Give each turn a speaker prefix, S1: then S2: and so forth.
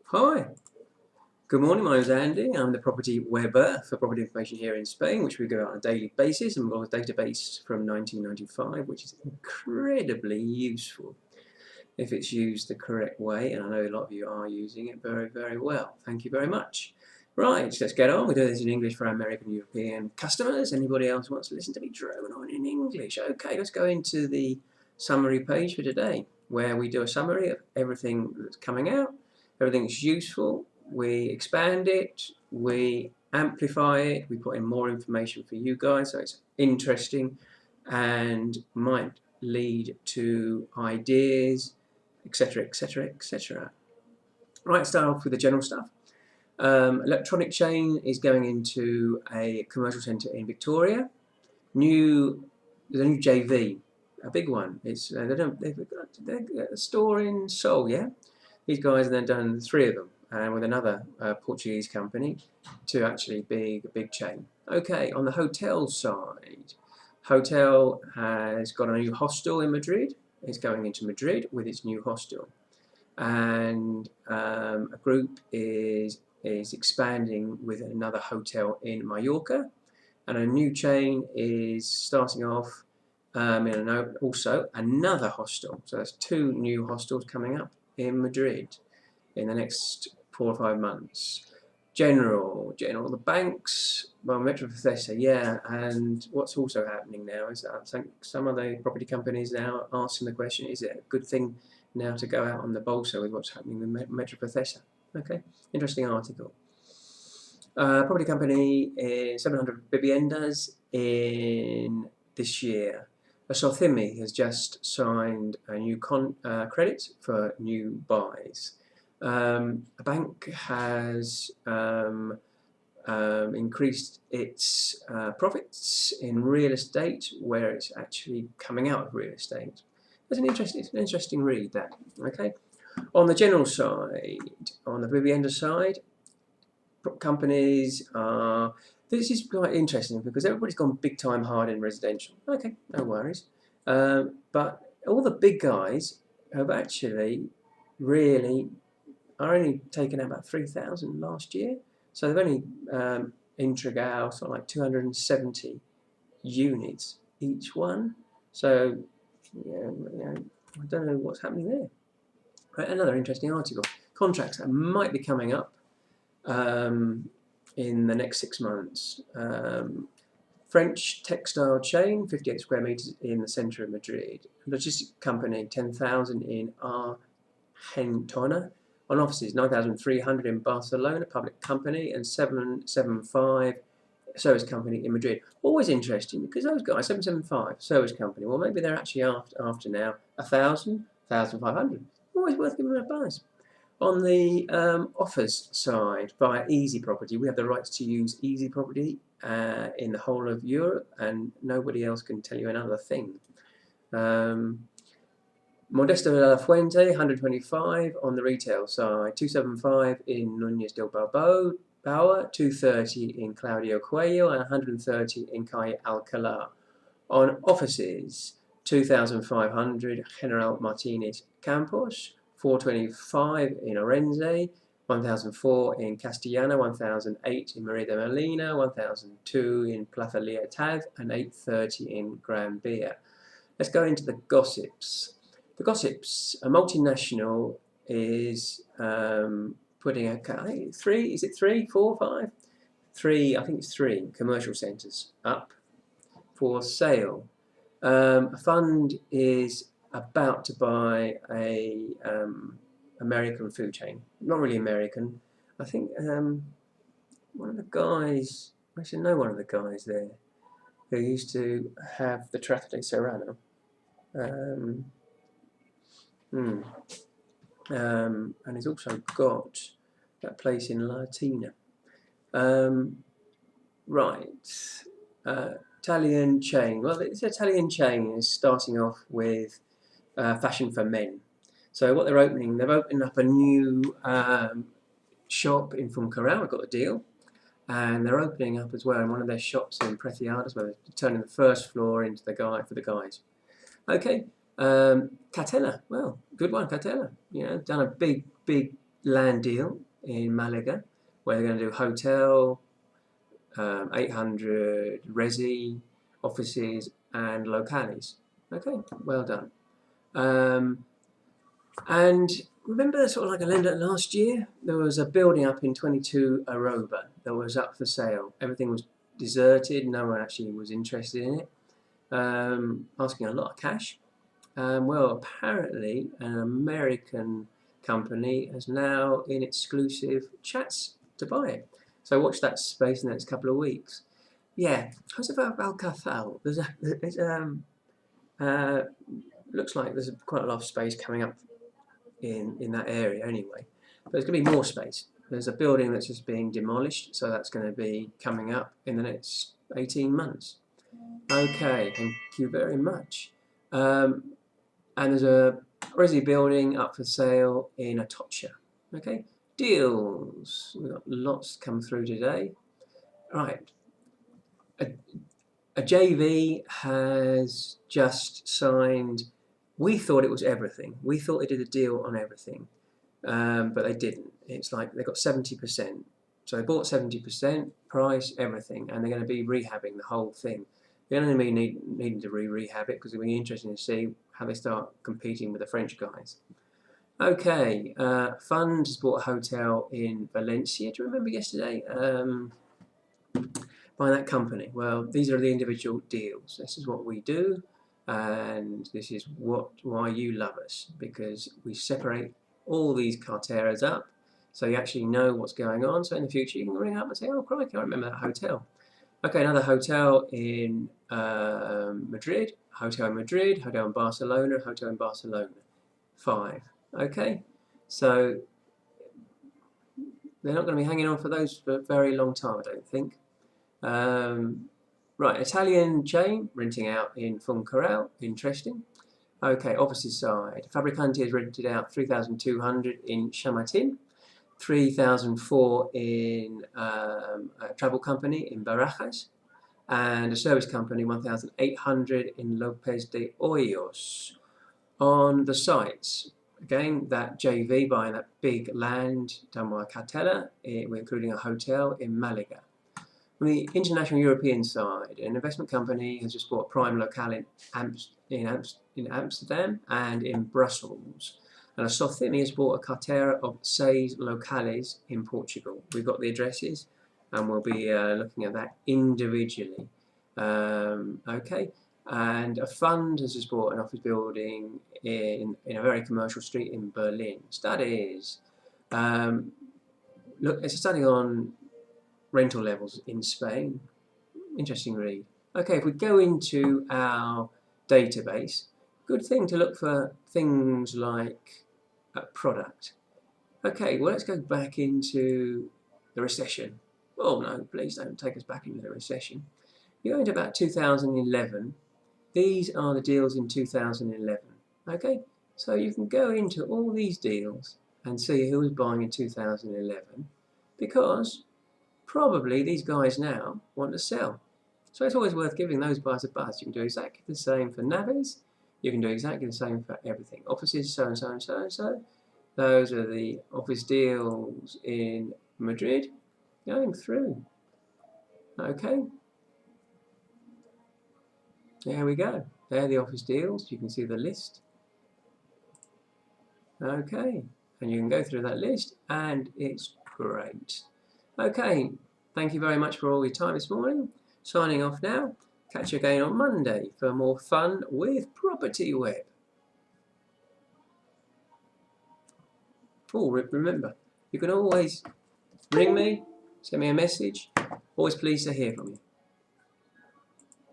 S1: Hi, good morning. My name is Andy. I'm the property Web-Ber for property information here in Spain, which we go out on a daily basis. And we've got a database from 1995, which is incredibly useful if it's used the correct way. And I know a lot of you are using it very, very well. Thank you very much. Right, let's get on. We do this in English for our American European customers. Anybody else wants to listen to me drone on in English? Okay, let's go into the summary page for today, where we do a summary of everything that's coming out, everything that's useful. We expand it, we amplify it, we put in more information for you guys so it's interesting and might lead to ideas, etc, etc, etc. Right, start off with the general stuff. Electronic chain is going into a commercial centre in Victoria. There's a new JV, a big one. It's they've got a store in Seoul, yeah. These guys have then done 3 of them, and with another Portuguese company to actually be a big chain. Okay, on the hotel side, hotel has got a new hostel in Madrid. It's going into Madrid with its new hostel, and a group is expanding with another hotel in Mallorca, and a new chain is starting off also another hostel. So that's 2 new hostels coming up in Madrid in the next 4 or 5 months. General, the banks, well, Metro Professor, yeah, and what's also happening now is that I think some of the property companies now are asking the question, is it a good thing now to go out on the Bolsa with what's happening with Metro Professor? Okay, interesting article. Property company in 700 viviendas in this year. Sothimi has just signed a new credit for new buys. A bank has increased its profits in real estate, where it's actually coming out of real estate. It's an interesting read, that. Okay. On the general side, on the Vivienda side, companies are. This is quite interesting because everybody's gone big time hard in residential. Okay, no worries. But all the big guys have actually really are only taken out about 3,000 last year. So they've only Intragao, sort of like 270 units each one. So I don't know what's happening there. Right, another interesting article. Contracts that might be coming up in the next 6 months. French textile chain, 58 square meters in the centre of Madrid. Logistic company, 10,000 in Argentina. On offices, 9,300 in Barcelona, public company, and 775 service company in Madrid. Always interesting because those guys, 775 service company, well, maybe they're actually after now 1,000, 1,500. Always worth giving them a buzz. On the offers side, via Easy Property, we have the rights to use Easy Property in the whole of Europe, and nobody else can tell you another thing. Modesto de la Fuente, 125 on the retail side, 275 in Núñez del Balboa, 230 in Claudio Coelho, and 130 in Calle Alcalá. On offices, 2,500 General Martinez Campos, 425 in Orense, 1,004 in Castellana, 1,008 in Maria de Molina, 1,002 in Plaza Libertad, and 830 in Gran Via. Let's go into the gossips. The gossips, a multinational is putting a 3, is it 3, 4, 5? 3, I think it's 3 commercial centres up for sale. A fund is about to buy a American food chain. Not really American. I think one of the guys, I actually know one of the guys there who used to have the Trato de Serrano. And he's also got that place in Latina. Right. Italian chain. Well, this Italian chain is starting off with fashion for men. So what they've opened up a new shop in Funcarral. I got a deal, and they're opening up as well in one of their shops in Preciadas, where they're turning the first floor into the guys. Okay, Catella. Well, good one, Catella. You know, done a big land deal in Malaga where they're going to do hotel, 800 resi, offices and locales. Okay, well done. And remember, sort of like I lent last year, there was a building up in 22 Aroba that was up for sale. Everything was deserted, no one actually was interested in it, asking a lot of cash. Well, apparently an American company is now in exclusive chats to buy it. So watch that space in the next couple of weeks. Yeah, how's about Alcazar? Looks like there's quite a lot of space coming up in that area anyway. But there's going to be more space. There's a building that's just being demolished, so that's going to be coming up in the next 18 months. Okay, thank you very much. And there's a resi building up for sale in Atocha. Okay, deals. We've got lots come through today. Right. A JV has just signed. We thought it was everything. We thought they did a deal on everything, but they didn't. It's like they got 70%. So they bought 70%, price, everything, and they're going to be rehabbing the whole thing. They're going to be needing to rehab it because it'll be interesting to see how they start competing with the French guys. Okay, Fund has bought a hotel in Valencia. Do you remember yesterday? By that company. Well, these are the individual deals. This is what we do, and this is why you love us, because we separate all these carteras up so you actually know what's going on, so in the future you can ring up and say, oh crikey, I remember that hotel. Okay, another hotel in Madrid, hotel in Barcelona, hotel in Barcelona. 5. Okay, so they're not going to be hanging on for those for a very long time, I don't think. Right, Italian chain renting out in Funcarral, interesting. Okay, opposite side. Fabricante has rented out 3,200 in Chamartín, 3,004 in a travel company in Barajas, and a service company 1,800 in López de Hoyos. On the sites, again, that JV buying that big land done by Catella, we're including a hotel in Malaga. On the international European side, an investment company has just bought a prime locale in Amsterdam and in Brussels. And a Socimi has bought a cartera of 6 locales in Portugal. We've got the addresses and we'll be looking at that individually. Okay, and a fund has just bought an office building in a very commercial street in Berlin. Studies. Look, it's a study on rental levels in Spain. Interesting read. Okay, if we go into our database, good thing to look for things like product. Okay, well, let's go back into the recession. Oh no, please don't take us back into the recession. You're into about 2011. These are the deals in 2011. Okay, so you can go into all these deals and see who was buying in 2011, because probably these guys now want to sell. So it's always worth giving those guys a buzz. You can do exactly the same for Navis. You can do exactly the same for everything. Offices, so and so and so and so. Those are the office deals in Madrid going through. Okay. There we go. There are the office deals. You can see the list. Okay. And you can go through that list and it's great. Okay. Thank you very much for all your time this morning. Signing off now. Catch you again on Monday for more fun with Property Web. Oh, remember, you can always ring me, send me a message. Always pleased to hear from you.